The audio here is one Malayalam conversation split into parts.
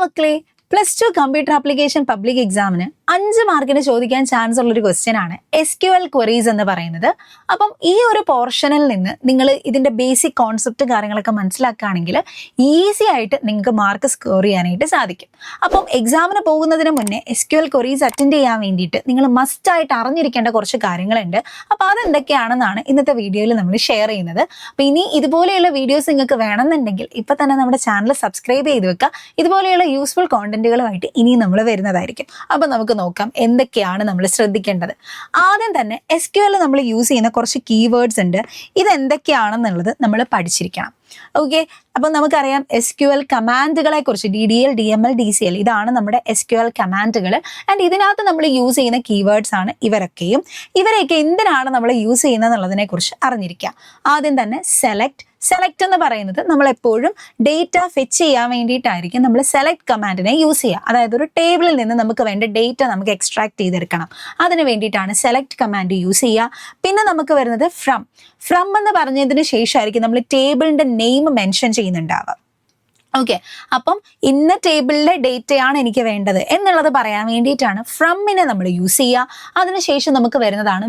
മക്കളെ, +2 കമ്പ്യൂട്ടർ ആപ്ലിക്കേഷൻ പബ്ലിക് എക്സാമിന് 5 മാർക്കിന് ചോദിക്കാൻ ചാൻസ് ഉള്ളൊരു ക്വസ്റ്റ്യൻ ആണ് SQL ക്വറീസ് എന്ന് പറയുന്നത്. അപ്പം ഈ ഒരു പോർഷനിൽ നിന്ന് നിങ്ങൾ ഇതിന്റെ ബേസിക് കോൺസെപ്റ്റ് കാര്യങ്ങളൊക്കെ മനസ്സിലാക്കുകയാണെങ്കിൽ ഈസി ആയിട്ട് നിങ്ങൾക്ക് മാർക്ക് സ്കോർ ചെയ്യാനായിട്ട് സാധിക്കും. അപ്പം എക്സാമിന് പോകുന്നതിന് മുന്നേ SQL ക്വറീസ് അറ്റൻഡ് ചെയ്യാൻ വേണ്ടിയിട്ട് നിങ്ങൾ മസ്റ്റ് ആയിട്ട് അറിഞ്ഞിരിക്കേണ്ട കുറച്ച് കാര്യങ്ങളുണ്ട്. അപ്പോൾ അതെന്തൊക്കെയാണെന്നാണ് ഇന്നത്തെ വീഡിയോയിൽ നമ്മൾ ഷെയർ ചെയ്യുന്നത്. അപ്പോൾ ഇനി ഇതുപോലെയുള്ള വീഡിയോസ് നിങ്ങൾക്ക് വേണമെന്നുണ്ടെങ്കിൽ ഇപ്പം തന്നെ നമ്മുടെ ചാനൽ സബ്സ്ക്രൈബ് ചെയ്ത് വെക്കുക. ഇതുപോലെയുള്ള യൂസ്ഫുൾ കോണ്ടന്റുകളുമായിട്ട് ഇനി നമ്മൾ വരുന്നതായിരിക്കും. അപ്പം നമുക്ക് നോക്കാം എന്തൊക്കെയാണ് നമ്മൾ ശ്രദ്ധിക്കേണ്ടത്. ആദ്യം തന്നെ SQL നമ്മൾ യൂസ് ചെയ്യുന്ന കുറച്ച് കീവേഡ്സ് ഉണ്ട്. ഇതെന്തൊക്കെയാണെന്നുള്ളത് നമ്മൾ പഠിച്ചിരിക്കണം. ഓക്കെ, അപ്പം നമുക്കറിയാം SQL കമാൻഡുകളെ കുറിച്ച് DDL, DML, DCL ഇതാണ് നമ്മുടെ SQL കമാൻഡുകൾ. ആൻഡ് ഇതിനകത്ത് നമ്മൾ യൂസ് ചെയ്യുന്ന കീവേഡ്സ് ആണ് ഇവരെയൊക്കെ എന്തിനാണ് നമ്മൾ യൂസ് ചെയ്യുന്നത് എന്നുള്ളതിനെ കുറിച്ച് അറിഞ്ഞിരിക്കുക. ആദ്യം തന്നെ സെലക്ട് എന്ന് പറയുന്നത് നമ്മൾ എപ്പോഴും ഡേറ്റ ഫെച്ച് ചെയ്യാൻ വേണ്ടിയിട്ടായിരിക്കും നമ്മൾ സെലക്ട് കമാൻഡിനെ യൂസ് ചെയ്യുക. അതായത് ഒരു ടേബിളിൽ നിന്ന് നമുക്ക് വേണ്ട ഡേറ്റ നമുക്ക് എക്സ്ട്രാക്ട് ചെയ്തെടുക്കണം. അതിന് വേണ്ടിയിട്ടാണ് സെലക്ട് കമാൻഡ് യൂസ് ചെയ്യുക. പിന്നെ നമുക്ക് വരുന്നത് ഫ്രം എന്ന് പറഞ്ഞതിന് ശേഷമായിരിക്കും നമ്മൾ ടേബിളിന്റെ നെയിം മെൻഷൻ ചെയ്യുന്നുണ്ടാവുക. ഓക്കെ, അപ്പം ഇന്ന ടേബിളിലെ ഡേറ്റയാണ് എനിക്ക് വേണ്ടത് എന്നുള്ളത് പറയാൻ വേണ്ടിയിട്ടാണ് ഫ്രമ്മിനെ നമ്മൾ യൂസ് ചെയ്യുക. അതിനുശേഷം നമുക്ക് വരുന്നതാണ്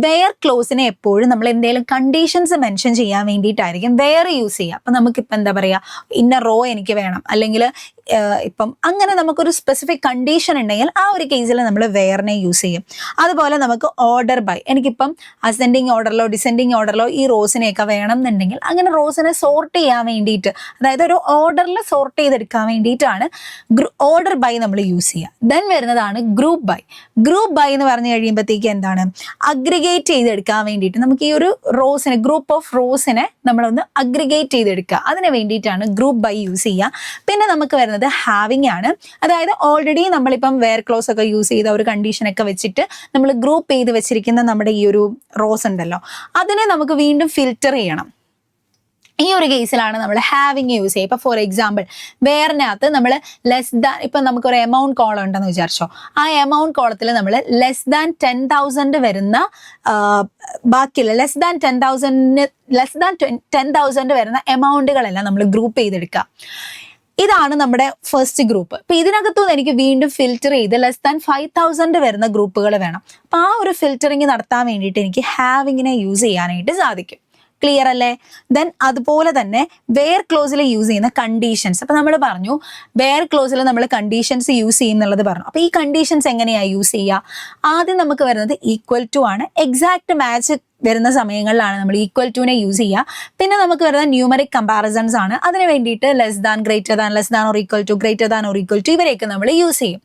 വെയർ ക്ലോസിനെ എപ്പോഴും നമ്മൾ എന്തെങ്കിലും കണ്ടീഷൻസ് മെൻഷൻ ചെയ്യാൻ വേണ്ടിയിട്ടായിരിക്കും വെയർ യൂസ് ചെയ്യുക. അപ്പം നമുക്കിപ്പോൾ എന്താ പറയുക, ഇന്ന റോ എനിക്ക് വേണം, അല്ലെങ്കിൽ ഇപ്പം അങ്ങനെ നമുക്കൊരു സ്പെസിഫിക് കണ്ടീഷൻ ഉണ്ടെങ്കിൽ ആ ഒരു കേസിൽ നമ്മൾ വെയറിനെ യൂസ് ചെയ്യും. അതുപോലെ നമുക്ക് ഓർഡർ ബൈ, എനിക്കിപ്പം അസെൻഡിങ് ഓർഡറിലോ ഡിസെൻഡിങ് ഓർഡറിലോ ഈ റോസിനെയൊക്കെ വേണം എന്നുണ്ടെങ്കിൽ അങ്ങനെ റോസിനെ സോർട്ട് ചെയ്യാൻ വേണ്ടിയിട്ട്, അതായത് ഒരു ഓർഡറിൽ സോർട്ട് ചെയ്തെടുക്കാൻ വേണ്ടിയിട്ടാണ് ഓർഡർ ബൈ നമ്മൾ യൂസ് ചെയ്യുക. ദെൻ വരുന്നതാണ് ഗ്രൂപ്പ് ബൈ എന്ന് പറഞ്ഞു കഴിയുമ്പോഴത്തേക്ക് എന്താണ്, അഗ്രിഗേറ്റ് ചെയ്തെടുക്കാൻ വേണ്ടിയിട്ട് നമുക്ക് ഈ ഒരു റോസിനെ, ഗ്രൂപ്പ് ഓഫ് റോസിനെ നമ്മളൊന്ന് അഗ്രിഗേറ്റ് ചെയ്തെടുക്കുക. അതിന് വേണ്ടിയിട്ടാണ് ഗ്രൂപ്പ് ബൈ യൂസ് ചെയ്യുക. പിന്നെ നമുക്ക് വരുന്നത് ഹാവിങ് ആണ്. അതായത് ഓൾറെഡി നമ്മളിപ്പം വെയർ ക്ലോസ് ഒക്കെ യൂസ് ചെയ്ത ഒരു കണ്ടീഷനൊക്കെ വെച്ചിട്ട് നമ്മൾ ഗ്രൂപ്പ് ചെയ്ത് വെച്ചിരിക്കുന്ന നമ്മുടെ ഈ ഒരു റോസ് ഉണ്ടല്ലോ, അതിനെ നമുക്ക് വീണ്ടും ഫിൽറ്റർ ചെയ്യണം. ഈ ഒരു കേസിലാണ് നമ്മൾ ഹാവിങ് യൂസ് ചെയ്യുക. ഇപ്പോൾ ഫോർ എക്സാമ്പിൾ വേറിനകത്ത് നമ്മൾ ലെസ് ദാൻ, ഇപ്പം നമുക്കൊരു എമൗണ്ട് കോളം ഉണ്ടെന്ന് വിചാരിച്ചോ, ആ എമൗണ്ട് കോളത്തിൽ നമ്മൾ ലെസ് ദാൻ 10,000 വരുന്ന ബാക്കിയുള്ള ലെസ് ദാൻ 10,000 വരുന്ന എമൗണ്ടുകളെല്ലാം നമ്മൾ ഗ്രൂപ്പ് ചെയ്തെടുക്കുക. ഇതാണ് നമ്മുടെ ഫസ്റ്റ് ഗ്രൂപ്പ്. ഇപ്പം ഇതിനകത്തുനിന്ന് എനിക്ക് വീണ്ടും ഫിൽറ്റർ ചെയ്ത് ലെസ് ദാൻ 5,000 വരുന്ന ഗ്രൂപ്പുകൾ വേണം. അപ്പം ആ ഒരു ഫിൽറ്ററിങ് നടത്താൻ വേണ്ടിയിട്ട് എനിക്ക് ഹാവിങ്ങിനെ യൂസ് ചെയ്യാനായിട്ട് സാധിക്കും. ക്ലിയർ അല്ലേ? ദെൻ അതുപോലെ തന്നെ വെയർ ക്ലോസിൽ യൂസ് ചെയ്യുന്ന കണ്ടീഷൻസ്. അപ്പം നമ്മൾ പറഞ്ഞു വെയർ ക്ലോസിൽ നമ്മൾ കണ്ടീഷൻസ് യൂസ് ചെയ്യും എന്നുള്ളത് പറഞ്ഞു. അപ്പോൾ ഈ കണ്ടീഷൻസ് എങ്ങനെയാണ് യൂസ് ചെയ്യുക? ആദ്യം നമുക്ക് വരുന്നത് ഈക്വൽ ടു ആണ്. എക്സാക്ട് മാച്ച് വരുന്ന സമയങ്ങളിലാണ് നമ്മൾ ഈക്വൽ ടുവിനെ യൂസ് ചെയ്യുക. പിന്നെ നമുക്ക് വരുന്ന ന്യൂമറിക് കമ്പാരിസൺസ് ആണ്. അതിന് വേണ്ടിയിട്ട് less than, greater than, less than or equal to, greater than or equal to ഇവരെയൊക്കെ നമ്മൾ യൂസ് ചെയ്യും.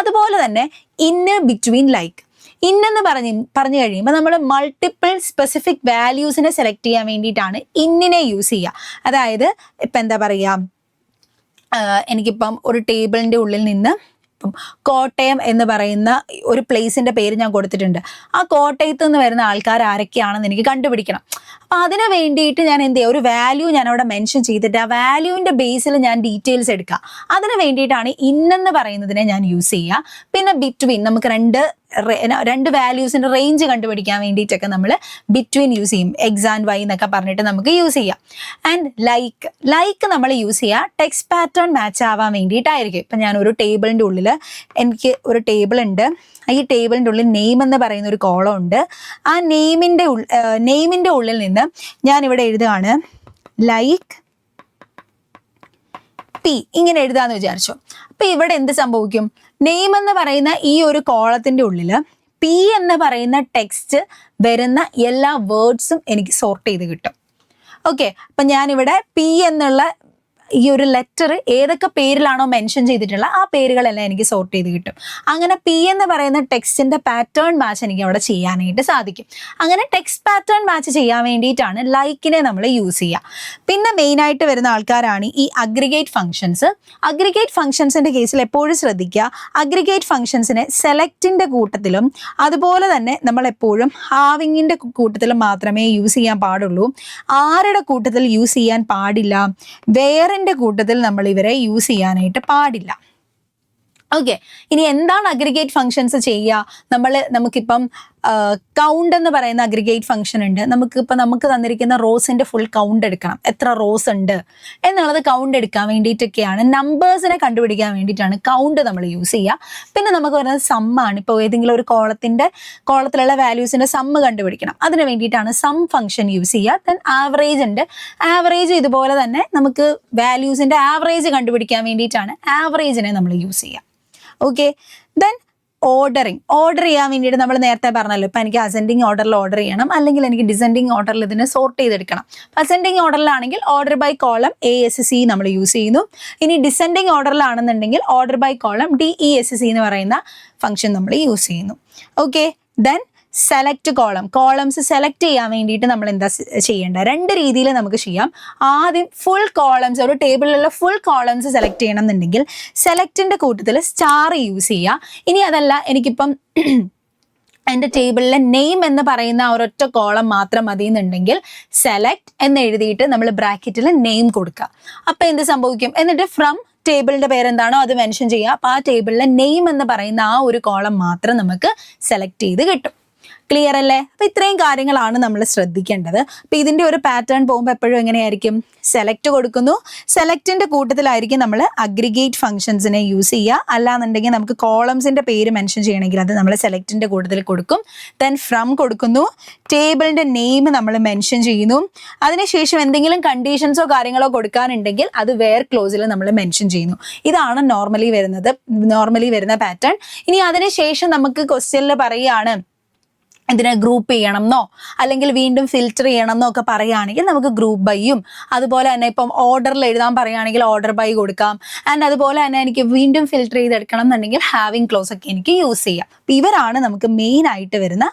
അതുപോലെ തന്നെ ഇന്ന്, ബിറ്റ്വീൻ, ലൈക്ക്. ഇന്നെന്ന് പറഞ്ഞു കഴിയുമ്പോൾ നമ്മൾ മൾട്ടിപ്പിൾ സ്പെസിഫിക് വാല്യൂസിനെ സെലക്ട് ചെയ്യാൻ വേണ്ടിയിട്ടാണ് ഇന്നിനെ യൂസ് ചെയ്യുക. അതായത് ഇപ്പം എന്താ പറയുക, എനിക്കിപ്പം ഒരു ടേബിളിൻ്റെ ഉള്ളിൽ നിന്ന് ഇപ്പം കോട്ടയം എന്ന് പറയുന്ന ഒരു പ്ലേസിൻ്റെ പേര് ഞാൻ കൊടുത്തിട്ടുണ്ട്. ആ കോട്ടയത്ത് നിന്ന് വരുന്ന ആൾക്കാർ ആരൊക്കെയാണെന്ന് എനിക്ക് കണ്ടുപിടിക്കണം. അപ്പം അതിന് വേണ്ടിയിട്ട് ഞാൻ എന്ത് ചെയ്യുക, ഒരു വാല്യൂ ഞാൻ അവിടെ മെൻഷൻ ചെയ്തിട്ട് ആ വാല്യൂവിൻ്റെ ബേസിൽ ഞാൻ ഡീറ്റെയിൽസ് എടുക്കുക. അതിന് വേണ്ടിയിട്ടാണ് ഇന്നെന്ന് പറയുന്നതിനെ ഞാൻ യൂസ് ചെയ്യുക. പിന്നെ ബിറ്റ്വീൻ, നമുക്ക് രണ്ട് വാല്യൂസിൻ്റെ റേഞ്ച് കണ്ടുപിടിക്കാൻ വേണ്ടിയിട്ടൊക്കെ നമ്മൾ ബിറ്റ്വീൻ യൂസ് ചെയ്യും. എക്സ് ആൻഡ് വൈ എന്നൊക്കെ പറഞ്ഞിട്ട് നമുക്ക് യൂസ് ചെയ്യാം. ആൻഡ് ലൈക്ക് നമ്മൾ യൂസ് ചെയ്യുക ടെക്സ്റ്റ് പാറ്റേൺ മാച്ച് ആവാൻ വേണ്ടിയിട്ടായിരിക്കും. ഇപ്പം ഞാൻ ഒരു ടേബിളിൻ്റെ ഉള്ളിൽ, എനിക്ക് ഒരു ടേബിൾ ഉണ്ട്. ഈ ടേബിളിൻ്റെ ഉള്ളിൽ നെയിം എന്ന് പറയുന്ന ഒരു കോളം ഉണ്ട്. ആ നെയിമിൻ്റെ ഉള്ളിൽ നിന്ന് ഞാനിവിടെ എഴുതുകയാണ് ലൈക്ക് പി, ഇങ്ങനെ എഴുതാന്ന് വിചാരിച്ചു. അപ്പം ഇവിടെ എന്ത് സംഭവിക്കും, നെയിം എന്ന് പറയുന്ന ഈ ഒരു കോളത്തിൻ്റെ ഉള്ളിൽ പി എന്ന് പറയുന്ന ടെക്സ്റ്റ് വരുന്ന എല്ലാ വേർഡ്സും എനിക്ക് സോർട്ട് ചെയ്ത് കിട്ടും. ഓക്കെ, അപ്പം ഞാനിവിടെ പി എന്നുള്ള ഈ ഒരു ലെറ്റർ ഏതൊക്കെ പേരിലാണോ മെൻഷൻ ചെയ്തിട്ടുള്ള ആ പേരുകളെല്ലാം എനിക്ക് സോർട്ട് ചെയ്ത് കിട്ടും. അങ്ങനെ പി എന്ന് പറയുന്ന ടെക്സ്റ്റിൻ്റെ പാറ്റേൺ മാച്ച് എനിക്ക് അവിടെ ചെയ്യാനായിട്ട് സാധിക്കും. അങ്ങനെ ടെക്സ്റ്റ് പാറ്റേൺ മാച്ച് ചെയ്യാൻ വേണ്ടിയിട്ടാണ് ലൈക്കിനെ നമ്മൾ യൂസ് ചെയ്യുക. പിന്നെ മെയിനായിട്ട് വരുന്ന ആൾക്കാരാണ് ഈ അഗ്രിഗേറ്റ് ഫങ്ഷൻസ്. അഗ്രിഗേറ്റ് ഫങ്ഷൻസിൻ്റെ കേസിൽ എപ്പോഴും ശ്രദ്ധിക്കുക, അഗ്രിഗേറ്റ് ഫങ്ഷൻസിനെ സെലക്റ്റിൻ്റെ കൂട്ടത്തിലും അതുപോലെ തന്നെ നമ്മൾ എപ്പോഴും ഹാവിങ്ങിൻ്റെ കൂട്ടത്തിലും മാത്രമേ യൂസ് ചെയ്യാൻ പാടുള്ളൂ. ആരുടെ കൂട്ടത്തിൽ യൂസ് ചെയ്യാൻ പാടില്ല, വേറെ കൂട്ടത്തിൽ നമ്മൾ ഇവരെ യൂസ് ചെയ്യാനായിട്ട് പാടില്ല. ഓക്കെ, ഇനി എന്താണ് അഗ്രിഗേറ്റ് ഫങ്ഷൻസ് ചെയ്യുക? നമുക്കിപ്പം കൗണ്ട് എന്ന് പറയുന്ന അഗ്രിഗേറ്റ് ഫംഗ്ഷൻ ഉണ്ട്. നമുക്ക് തന്നിരിക്കുന്ന റോസിന്റെ ഫുൾ കൗണ്ട് എടുക്കണം, എത്ര റോസ് ഉണ്ട് എന്നുള്ളത് കൗണ്ട് എടുക്കാൻ വേണ്ടിയിട്ടൊക്കെയാണ്, നമ്പേഴ്സിനെ കണ്ടുപിടിക്കാൻ വേണ്ടിയിട്ടാണ് കൗണ്ട് നമ്മൾ യൂസ് ചെയ്യുക. പിന്നെ നമുക്ക് പറയുന്നത് സമ്മാണ്. ഇപ്പോൾ ഏതെങ്കിലും ഒരു കോളത്തിലുള്ള വാല്യൂസിന്റെ സമ്മ് കണ്ടുപിടിക്കണം, അതിന് വേണ്ടിയിട്ടാണ് സം ഫംഗ്ഷൻ യൂസ് ചെയ്യുക. ദെൻ ആവറേജ് ഉണ്ട്. ആവറേജ് ഇതുപോലെ തന്നെ നമുക്ക് വാല്യൂസിന്റെ ആവറേജ് കണ്ടുപിടിക്കാൻ വേണ്ടിയിട്ടാണ് ആവറേജിനെ നമ്മൾ യൂസ് ചെയ്യുക. ഓക്കെ. ദെൻ ഓർഡർ ചെയ്യാൻ വേണ്ടിയിട്ട് നമ്മൾ നേരത്തെ പറഞ്ഞല്ലോ, ഇപ്പം എനിക്ക് അസെൻഡിങ് ഓർഡറിൽ ഓർഡർ ചെയ്യണം, അല്ലെങ്കിൽ എനിക്ക് ഡിസെൻഡിങ് ഓർഡറിൽ ഇതിനെ സോർട്ട് ചെയ്തെടുക്കണം. അസെൻഡിങ് ഓർഡറിലാണെങ്കിൽ ഓർഡർ ബൈ കോളം ASC നമ്മൾ യൂസ് ചെയ്യുന്നു. ഇനി ഡിസെൻഡിങ് ഓർഡറിലാണെന്നുണ്ടെങ്കിൽ ഓർഡർ ബൈ കോളം DESC എന്ന് പറയുന്ന ഫംഗ്ഷൻ നമ്മൾ യൂസ് ചെയ്യുന്നു. Okay. Then select columns select ചെയ്യാൻ വേണ്ടിയിട്ട് നമ്മൾ എന്താ ചെയ്യേണ്ടത്? രണ്ട് രീതിയിൽ നമുക്ക് ചെയ്യാം. ആദ്യം ഫുൾ കോളംസ്, ഒരു ടേബിളിലുള്ള ഫുൾ കോളംസ് സെലക്ട് ചെയ്യണം എന്നുണ്ടെങ്കിൽ സെലക്റ്റിന്റെ കൂട്ടത്തിൽ സ്റ്റാർ യൂസ് ചെയ്യുക. ഇനി അതല്ല, എനിക്കിപ്പം എൻ്റെ ടേബിളിലെ നെയിം എന്ന് പറയുന്ന ഒരൊറ്റ കോളം മാത്രം മതി എന്നുണ്ടെങ്കിൽ സെലക്ട് എന്ന് എഴുതിയിട്ട് നമ്മൾ ബ്രാക്കറ്റിൽ നെയിം കൊടുക്കുക. അപ്പം എന്ത് സംഭവിക്കും? എന്നിട്ട് ഫ്രം ടേബിളിന്റെ പേരെന്താണോ അത് മെൻഷൻ ചെയ്യുക. അപ്പോൾ ആ ടേബിളിലെ നെയിം എന്ന് പറയുന്ന ആ ഒരു കോളം മാത്രം നമുക്ക് സെലക്ട് ചെയ്ത് കിട്ടും. ക്ലിയർ അല്ലേ? അപ്പൊ ഇത്രയും കാര്യങ്ങളാണ് നമ്മൾ ശ്രദ്ധിക്കേണ്ടത്. അപ്പൊ ഇതിന്റെ ഒരു പാറ്റേൺ പോകുമ്പോൾ എപ്പോഴും എങ്ങനെയായിരിക്കും? സെലക്ട് കൊടുക്കുന്നു, സെലക്റ്റിന്റെ കൂട്ടത്തിലായിരിക്കും നമ്മൾ അഗ്രിഗേറ്റ് ഫംഗ്ഷൻസിനെ യൂസ് ചെയ്യുക. അല്ലാന്നുണ്ടെങ്കിൽ നമുക്ക് കോളംസിന്റെ പേര് മെൻഷൻ ചെയ്യണമെങ്കിൽ അത് നമ്മൾ സെലക്റ്റിന്റെ കൂട്ടത്തിൽ കൊടുക്കും. ദെൻ ഫ്രം കൊടുക്കുന്നു, ടേബിളിന്റെ നെയിം നമ്മൾ മെൻഷൻ ചെയ്യുന്നു. അതിനുശേഷം എന്തെങ്കിലും കണ്ടീഷൻസോ കാര്യങ്ങളോ കൊടുക്കാനുണ്ടെങ്കിൽ അത് വേർ ക്ലോസിൽ നമ്മൾ മെൻഷൻ ചെയ്യുന്നു. ഇതാണ് നോർമലി വരുന്ന പാറ്റേൺ. ഇനി അതിനുശേഷം നമുക്ക് ക്വസ്റ്റ്യനിൽ പറയുകയാണ് ഇതിനെ ഗ്രൂപ്പ് ചെയ്യണം എന്നോ അല്ലെങ്കിൽ വീണ്ടും ഫിൽറ്റർ ചെയ്യണം എന്നോ ഒക്കെ പറയുകയാണെങ്കിൽ നമുക്ക് ഗ്രൂപ്പ് ബൈയും, അതുപോലെ തന്നെ ഇപ്പം ഓർഡറിൽ എഴുതാൻ പറയുകയാണെങ്കിൽ ഓർഡർ ബൈ കൊടുക്കാം. ആൻഡ് അതുപോലെ തന്നെ എനിക്ക് വീണ്ടും ഫിൽറ്റർ ചെയ്തെടുക്കണം എന്നുണ്ടെങ്കിൽ ഹാവിങ് ക്ലോസ് ഒക്കെ എനിക്ക് യൂസ് ചെയ്യാം. അപ്പം ഇവരാണ് നമുക്ക് മെയിൻ ആയിട്ട് വരുന്ന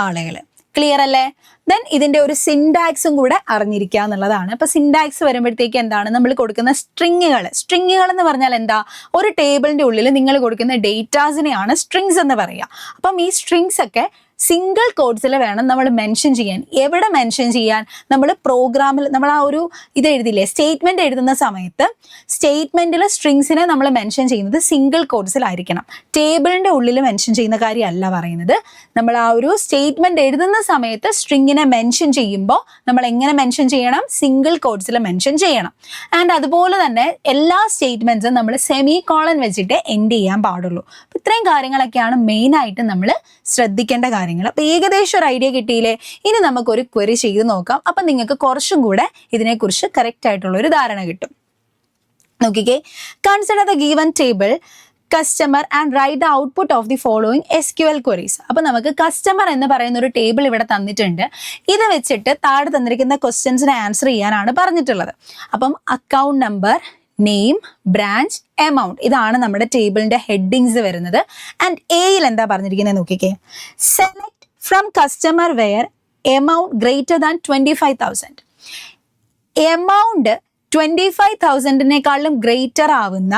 ആളുകൾ. ക്ലിയർ അല്ലേ? ദെൻ ഇതിന്റെ ഒരു സിൻടാക്സും കൂടെ അറിഞ്ഞിരിക്കുക എന്നുള്ളതാണ്. അപ്പൊ സിൻടാക്സ് വരുമ്പോഴത്തേക്ക് എന്താണ്? നമ്മൾ കൊടുക്കുന്ന സ്ട്രിങ്ങുകൾ എന്ന് പറഞ്ഞാൽ എന്താ? ഒരു ടേബിളിന്റെ ഉള്ളിൽ നിങ്ങൾ കൊടുക്കുന്ന ഡേറ്റാസിനെയാണ് സ്ട്രിങ്സ് എന്ന് പറയുക. അപ്പം ഈ സ്ട്രിങ്സ് ഒക്കെ സിംഗിൾ കോഡ്സിൽ വേണം നമ്മൾ മെൻഷൻ ചെയ്യാൻ. എവിടെ മെൻഷൻ ചെയ്യാൻ? നമ്മൾ പ്രോഗ്രാമിൽ നമ്മൾ ആ ഒരു ഇത് എഴുതില്ലേ, സ്റ്റേറ്റ്മെന്റ് എഴുതുന്ന സമയത്ത് സ്റ്റേറ്റ്മെന്റിൽ സ്ട്രിങ്സിനെ നമ്മൾ മെൻഷൻ ചെയ്യുന്നത് സിംഗിൾ കോഡ്സിലായിരിക്കണം. ടേബിളിന്റെ ഉള്ളിൽ മെൻഷൻ ചെയ്യുന്ന കാര്യമല്ല പറയുന്നത്. നമ്മൾ ആ ഒരു സ്റ്റേറ്റ്മെന്റ് എഴുതുന്ന സമയത്ത് സ്ട്രിങ്ങിനെ മെൻഷൻ ചെയ്യുമ്പോൾ നമ്മൾ എങ്ങനെ മെൻഷൻ ചെയ്യണം? സിംഗിൾ കോഡ്സിൽ മെൻഷൻ ചെയ്യണം. ആൻഡ് അതുപോലെ തന്നെ എല്ലാ സ്റ്റേറ്റ്മെന്റ്സും നമ്മൾ സെമി കോളൻ വെച്ചിട്ട് എൻഡ് ചെയ്യാൻ പാടുള്ളൂ. ഇത്രയും കാര്യങ്ങളൊക്കെയാണ് മെയിൻ ആയിട്ട് നമ്മൾ ശ്രദ്ധിക്കേണ്ട കാര്യങ്ങൾ. അപ്പൊ ഏകദേശം ഒരു ഐഡിയ കിട്ടിയില്ലേ? ഇനി നമുക്കൊരു ക്വറി ചെയ്ത് നോക്കാം. അപ്പൊ നിങ്ങൾക്ക് കുറച്ചും കൂടെ ഇതിനെക്കുറിച്ച് കറക്റ്റ് ആയിട്ടുള്ള ഒരു ധാരണ കിട്ടും. നോക്കിക്കേ. Consider the given table customer and write the output of the following SQL queries. അപ്പൊ നമുക്ക് കസ്റ്റമർ എന്ന് പറയുന്ന ഒരു ടേബിൾ ഇവിടെ തന്നിട്ടുണ്ട്. ഇത് വെച്ചിട്ട് താഴെ തന്നിരിക്കുന്ന ക്വസ്റ്റ്യൻസിനെ ആൻസർ ചെയ്യാനാണ് പറഞ്ഞിട്ടുള്ളത്. അപ്പം account number, name, branch, amount, ഇതാണ് നമ്മുടെ ടേബിളിന്റെ ഹെഡിങ്സ് വരുന്നത്. ആൻഡ് എയിൽ എന്താ പറഞ്ഞിരിക്കുന്നത് നോക്കിക്കേ. Select from customer where amount greater than 25,000. Amount 25,000-നേക്കാളും ഗ്രേറ്റർ ആവുന്ന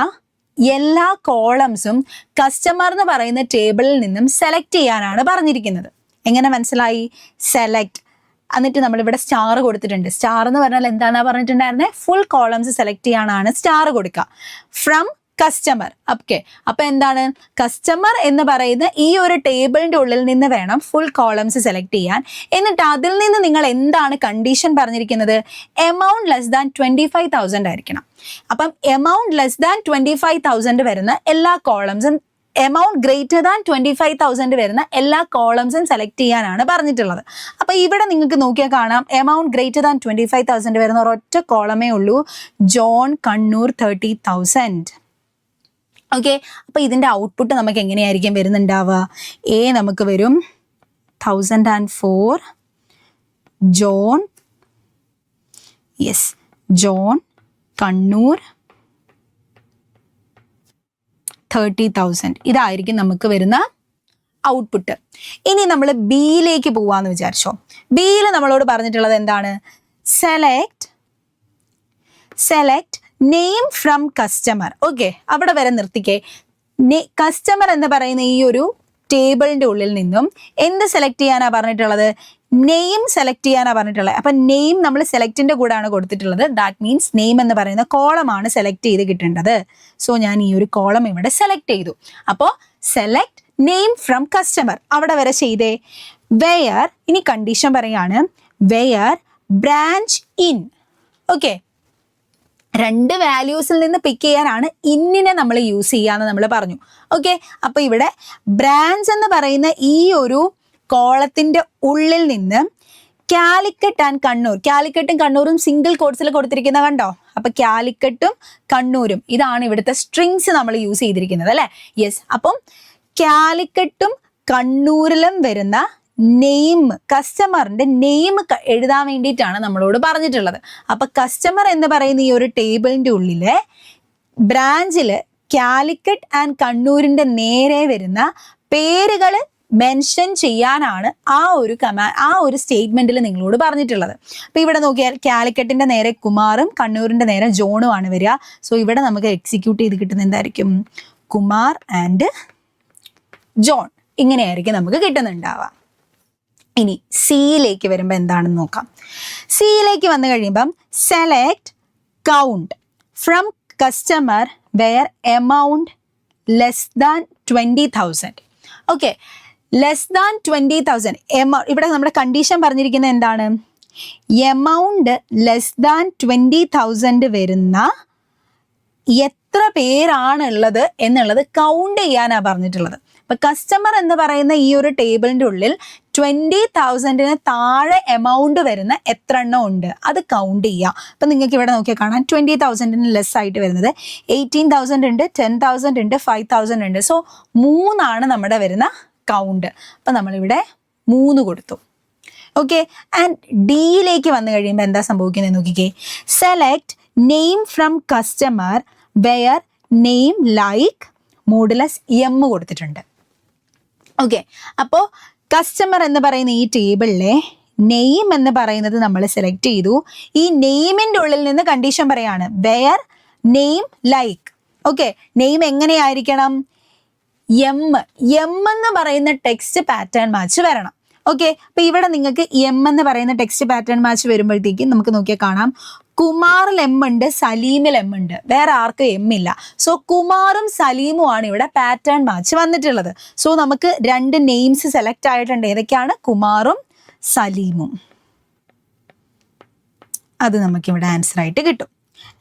എല്ലാ കോളംസും കസ്റ്റമർ എന്ന് പറയുന്ന ടേബിളിൽ നിന്നും സെലക്ട് ചെയ്യാനാണ് പറഞ്ഞിരിക്കുന്നത്. എങ്ങനെ മനസ്സിലായി? സെലക്ട്, എന്നിട്ട് നമ്മളിവിടെ സ്റ്റാർ കൊടുത്തിട്ടുണ്ട്. സ്റ്റാർ എന്ന് പറഞ്ഞാൽ എന്താണെന്നാ പറഞ്ഞിട്ടുണ്ടായിരുന്നത്? ഫുൾ കോളംസ് സെലക്ട് ചെയ്യാനാണ് സ്റ്റാർ കൊടുക്കുക. From customer. ഓക്കെ. അപ്പൊ എന്താണ്? കസ്റ്റമർ എന്ന് പറയുന്ന ഈ ഒരു ടേബിളിന്റെ ഉള്ളിൽ നിന്ന് വേണം ഫുൾ കോളംസ് സെലക്ട് ചെയ്യാൻ. എന്നിട്ട് അതിൽ നിന്ന് നിങ്ങൾ എന്താണ് കണ്ടീഷൻ പറഞ്ഞിരിക്കുന്നത്? എമൗണ്ട് ലെസ് ദാൻ 25,000 ആയിരിക്കണം. അപ്പം എമൗണ്ട് ലെസ് ദാൻ 25,000 വരുന്ന എല്ലാ കോളംസും, എമൗണ്ട് ഗ്രേറ്റർ ദാൻ 25,000 വരുന്ന എല്ലാ കോളംസും സെലക്ട് ചെയ്യാനാണ് പറഞ്ഞിട്ടുള്ളത്. അപ്പൊ ഇവിടെ നിങ്ങൾക്ക് നോക്കിയാൽ കാണാം, എമൗണ്ട് ഗ്രേറ്റർ ദാൻ 25,000 വരുന്ന ഒരൊറ്റ കോളമേ ഉള്ളൂ, ജോൺ കണ്ണൂർ 30,000. ഓക്കെ. അപ്പൊ ഇതിന്റെ ഔട്ട്പുട്ട് നമുക്ക് എങ്ങനെയായിരിക്കും വരുന്നുണ്ടാവുക? നമുക്ക് വരും 1004 ജോൺ, ജോൺ കണ്ണൂർ 30,000. ഇതായിരിക്കും നമുക്ക് വരുന്ന ഔട്ട്പുട്ട്. ഇനി നമ്മൾ ബിയിലേക്ക് പോവാന്ന് വിചാരിച്ചോ. ബിയിൽ നമ്മളോട് പറഞ്ഞിട്ടുള്ളത് എന്താണ്? Select name from customer. Okay, അവിടെ വരെ നിർത്തിക്കേ. കസ്റ്റമർ എന്ന് പറയുന്ന ഈ ഒരു ടേബിളിന്റെ ഉള്ളിൽ നിന്നും എന്ത് സെലക്ട് ചെയ്യാനാ പറഞ്ഞിട്ടുള്ളത്? നെയിം സെലക്ട് ചെയ്യാനാണ് പറഞ്ഞിട്ടുള്ളത്. അപ്പം നെയിം നമ്മൾ സെലക്റ്റിന്റെ കൂടെയാണ് കൊടുത്തിട്ടുള്ളത്. ദാറ്റ് മീൻസ് നെയിം എന്ന് പറയുന്ന കോളമാണ് സെലക്ട് ചെയ്ത് കിട്ടേണ്ടത്. സോ ഞാൻ ഈ ഒരു കോളം ഇവിടെ സെലക്ട് ചെയ്തു. അപ്പോൾ സെലക്ട് നെയിം ഫ്രം കസ്റ്റമർ. അവിടെ വരെ ചെയ്തേ. വെയർ, ഇനി കണ്ടീഷൻ പറയാണ്, വെയർ ബ്രാഞ്ച് ഇൻ. ഓക്കെ, രണ്ട് വാല്യൂസിൽ നിന്ന് പിക്ക് ചെയ്യാനാണ് ഇന്നിനെ നമ്മൾ യൂസ് ചെയ്യാന്ന് നമ്മൾ പറഞ്ഞു. ഓക്കെ, അപ്പൊ ഇവിടെ ബ്രാഞ്ച് എന്ന് പറയുന്ന ഈ ഒരു കോളത്തിന്റെ ഉള്ളിൽ നിന്ന് കാലിക്കറ്റ് ആൻഡ് കണ്ണൂർ, കാലിക്കറ്റും കണ്ണൂരും സിംഗിൾ കോട്ട്സിൽ കൊടുത്തിരിക്കുന്ന കണ്ടോ. അപ്പൊ കാലിക്കറ്റും കണ്ണൂരും ഇതാണ് ഇവിടുത്തെ സ്ട്രിങ്സ് നമ്മൾ യൂസ് ചെയ്തിരിക്കുന്നത് അല്ലെ. യെസ്, അപ്പം കാലിക്കറ്റും കണ്ണൂരിലും വരുന്ന നെയിം, കസ്റ്റമറിന്റെ നെയിം എഴുതാൻ വേണ്ടിയിട്ടാണ് നമ്മളോട് പറഞ്ഞിട്ടുള്ളത്. അപ്പൊ കസ്റ്റമർ എന്ന് പറയുന്ന ഈ ഒരു ടേബിളിന്റെ ഉള്ളിലെ ബ്രാഞ്ചില് കാലിക്കറ്റ് ആൻഡ് കണ്ണൂരിന്റെ നേരെ വരുന്ന പേരുകൾ മെൻഷൻ ചെയ്യാനാണ് ആ ഒരു സ്റ്റേറ്റ്മെന്റിൽ നിങ്ങളോട് പറഞ്ഞിട്ടുള്ളത്. അപ്പൊ ഇവിടെ നോക്കിയാൽ കാലിക്കറ്റിന്റെ നേരെ കുമാറും കണ്ണൂരിന്റെ നേരെ ജോണും ആണ് വരിക. സോ ഇവിടെ നമുക്ക് എക്സിക്യൂട്ട് ചെയ്ത് കിട്ടുന്നത് എന്തായിരിക്കും? കുമാർ ആൻഡ് ജോൺ, ഇങ്ങനെയായിരിക്കും നമുക്ക് കിട്ടുന്നുണ്ടാവുക. ഇനി സിയിലേക്ക് വരുമ്പോൾ എന്താണെന്ന് നോക്കാം. സിയിലേക്ക് വന്നു കഴിയുമ്പം select count from customer where amount less than 20,000. Okay, less than 20,000 ഇവിടെ നമ്മുടെ കണ്ടീഷൻ പറഞ്ഞിരിക്കുന്നത് എന്താണ്? എമൗണ്ട് ലെസ് ദാൻ 20,000 വരുന്ന എത്ര പേരാണുള്ളത് എന്നുള്ളത് കൗണ്ട് ചെയ്യാനാണ് പറഞ്ഞിട്ടുള്ളത്. അപ്പൊ കസ്റ്റമർ എന്ന് പറയുന്ന ഈ ഒരു ടേബിളിന്റെ ഉള്ളിൽ 20,000 താഴെ എമൗണ്ട് വരുന്ന എത്ര എണ്ണം ഉണ്ട് അത് കൗണ്ട് ചെയ്യാം. അപ്പൊ നിങ്ങൾക്ക് ഇവിടെ നോക്കിയാൽ കാണാം 20,000 ലെസ് ആയിട്ട് വരുന്നത് 18,000 ഉണ്ട്, 10,000 ഉണ്ട്, 5,000 ഉണ്ട്. സോ 3 നമ്മുടെ വരുന്ന കൗണ്ട്. അപ്പൊ നമ്മളിവിടെ 3 കൊടുത്തു. ഓക്കെ, ആൻഡ് ഡിയിലേക്ക് വന്നു കഴിയുമ്പോൾ എന്താ സംഭവിക്കുന്നത് നോക്കിക്കേ. Select name from customer where name like modulus M കൊടുത്തിട്ടുണ്ട്. ഓക്കെ, അപ്പോൾ കസ്റ്റമർ എന്ന് പറയുന്ന ഈ ടേബിളിലെ നെയിം എന്ന് പറയുന്നത് നമ്മൾ സെലക്ട് ചെയ്തു. ഈ നെയിമിൻ്റെ ഉള്ളിൽ നിന്ന് കണ്ടീഷൻ പറയാണ് where name like. Okay, name എങ്ങനെയായിരിക്കണം? എം എന്ന് പറയുന്ന ടെക്സ്റ്റ് പാറ്റേൺ മാച്ച് വരണം. ഓക്കെ, അപ്പൊ ഇവിടെ നിങ്ങൾക്ക് എം എന്ന് പറയുന്ന ടെക്സ്റ്റ് പാറ്റേൺ മാച്ച് വരുമ്പോഴത്തേക്കും നമുക്ക് നോക്കിയാൽ കാണാം കുമാറിൽ എം ഉണ്ട്, സലീമിൽ എം ഉണ്ട്, വേറെ ആർക്കും എം ഇല്ല. സോ കുമാറും സലീമും ആണ് ഇവിടെ പാറ്റേൺ മാച്ച് വന്നിട്ടുള്ളത്. സോ നമുക്ക് 2 നെയിംസ് സെലക്ട് ആയിട്ടുണ്ട്. ഏതൊക്കെയാണ്? കുമാറും സലീമും. അത് നമുക്കിവിടെ ആൻസർ ആയിട്ട് കിട്ടും.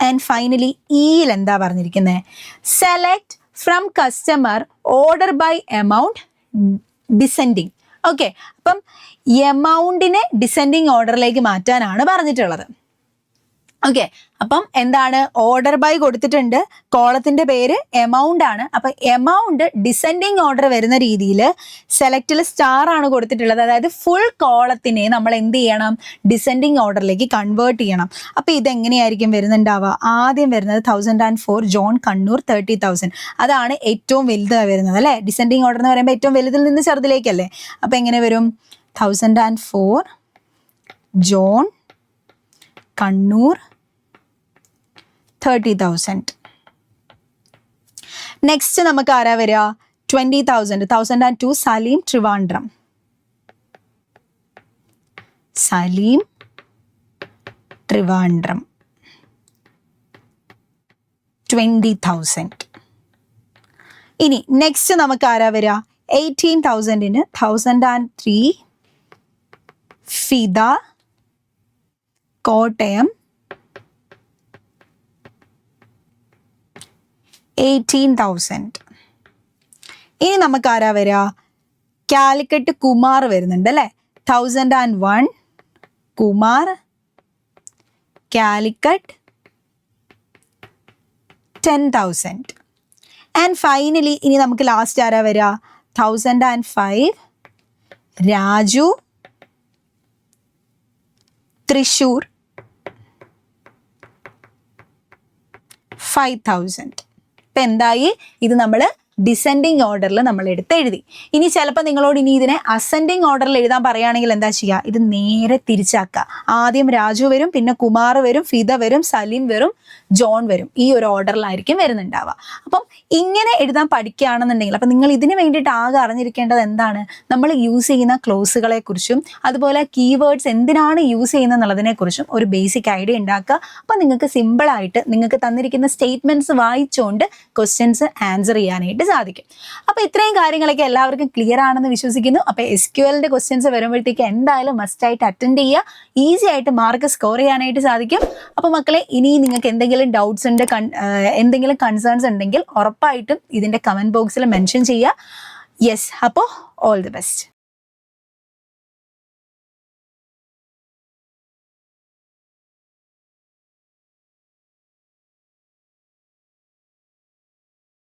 ആൻഡ് ഫൈനലി ഇയിൽ എന്താ പറഞ്ഞിരിക്കുന്നത്? Select from customer order by amount descending. Okay, അപ്പം എമൗണ്ടിനെ ഡിസെൻഡിങ് ഓർഡറിലേക്ക് മാറ്റാനാണ് പറഞ്ഞിട്ടുള്ളത്. ഓക്കെ, അപ്പം എന്താണ്? ഓർഡർ ബൈ കൊടുത്തിട്ടുണ്ട്, കോളത്തിന്റെ പേര് എമൗണ്ട് ആണ്. അപ്പൊ എമൗണ്ട് ഡിസെൻഡിങ് ഓർഡർ വരുന്ന രീതിയിൽ സെലക്റ്റിൽ സ്റ്റാർ ആണ് കൊടുത്തിട്ടുള്ളത്. അതായത് ഫുൾ കോളത്തിനെ നമ്മൾ എന്ത് ചെയ്യണം? ഡിസെൻഡിങ് ഓർഡറിലേക്ക് കൺവേർട്ട് ചെയ്യണം. അപ്പൊ ഇതെങ്ങനെയായിരിക്കും വരുന്നുണ്ടാവുക? ആദ്യം വരുന്നത് 1004 ജോൺ കണ്ണൂർ 30,000. അതാണ് ഏറ്റവും വലുത് വരുന്നത് അല്ലെ. ഡിസെൻഡിങ് ഓർഡർ എന്ന് പറയുമ്പോൾ ഏറ്റവും വലുതിൽ നിന്ന് ചെറുതിലേക്കല്ലേ. അപ്പൊ എങ്ങനെ വരും? 1004 ജോൺ കണ്ണൂർ 30,000. നെക്സ്റ്റ് നമുക്ക് ആരാ വരിക? 20,000 1002 സലീം ട്രിവാൻഡ്രം. സലീം ട്രിവാൻഡ്രം 20,000. ഇനി നെക്സ്റ്റ് നമുക്ക് ആരാ വരിക? 18,000 1003 ഫിദ കോട്ടയം 18,000. ഇനി നമുക്ക് ആരാ വരിക? കാലിക്കറ്റ് കുമാർ വരുന്നുണ്ട് അല്ലെ. 1001 കുമാർ കാലിക്കറ്റ് 10,000. ആൻഡ് ഫൈനലി ഇനി നമുക്ക് ലാസ്റ്റ് ആരാ വരിക? 1005 രാജു തൃശ്ശൂർ 5,000. ഇപ്പം എന്തായി? ഇത് നമ്മൾ ഡിസെൻഡിങ് ഓർഡറിൽ നമ്മൾ എടുത്ത് എഴുതി. ഇനി ചിലപ്പോൾ നിങ്ങളോട് ഇനി ഇതിനെ അസെൻഡിങ് ഓർഡറിൽ എഴുതാൻ പറയുകയാണെങ്കിൽ എന്താ ചെയ്യുക? ഇത് നേരെ തിരിച്ചാക്കുക. ആദ്യം രാജു വരും, പിന്നെ കുമാർ വരും, ഫിദ വരും, സലീം വരും, ജോൺ വരും. ഈ ഒരു ഓർഡറിലായിരിക്കും വരുന്നുണ്ടാവുക. അപ്പം ഇങ്ങനെ എഴുതാൻ പഠിക്കുകയാണെന്നുണ്ടെങ്കിൽ അപ്പം നിങ്ങൾ ഇതിന് വേണ്ടിയിട്ട് ആകെ അറിഞ്ഞിരിക്കേണ്ടത് എന്താണ്, നമ്മൾ യൂസ് ചെയ്യുന്ന ക്ലോസുകളെ കുറിച്ചും അതുപോലെ കീവേഡ്സ് എന്തിനാണ് യൂസ് ചെയ്യുന്നത് എന്നുള്ളതിനെ കുറിച്ചും ഒരു ബേസിക് ഐഡിയ ഉണ്ടാക്കുക. അപ്പം നിങ്ങൾക്ക് സിമ്പിളായിട്ട് നിങ്ങൾക്ക് തന്നിരിക്കുന്ന സ്റ്റേറ്റ്മെന്റ്സ് വായിച്ചുകൊണ്ട് ക്വസ്റ്റ്യൻസ് ആൻസർ ചെയ്യാനായിട്ട് സാധിക്കും. അപ്പോൾ ഇത്രയും കാര്യങ്ങളൊക്കെ എല്ലാവർക്കും ക്ലിയർ ആണെന്ന് വിശ്വസിക്കുന്നു. അപ്പോൾ SQLന്റെ ക്വസ്റ്റ്യൻസ് വരുമ്പോഴത്തേക്ക് എന്തായാലും മസ്റ്റായിട്ട് അറ്റൻഡ് ചെയ്യുക. ഈസി ആയിട്ട് മാർക്ക് സ്കോർ ചെയ്യാനായിട്ട് സാധിക്കും. അപ്പോൾ മക്കളെ, ഇനി നിങ്ങൾക്ക് എന്തെങ്കിലും ഡൗട്ട്സ് ഉണ്ട്, എന്തെങ്കിലും കൺസേൺസ് ഉണ്ടെങ്കിൽ ഉറപ്പായിട്ടും ഇതിൻ്റെ കമൻറ്റ് ബോക്സിൽ മെൻഷൻ ചെയ്യുക. യെസ്, അപ്പോൾ ഓൾ ദി ബെസ്റ്റ്.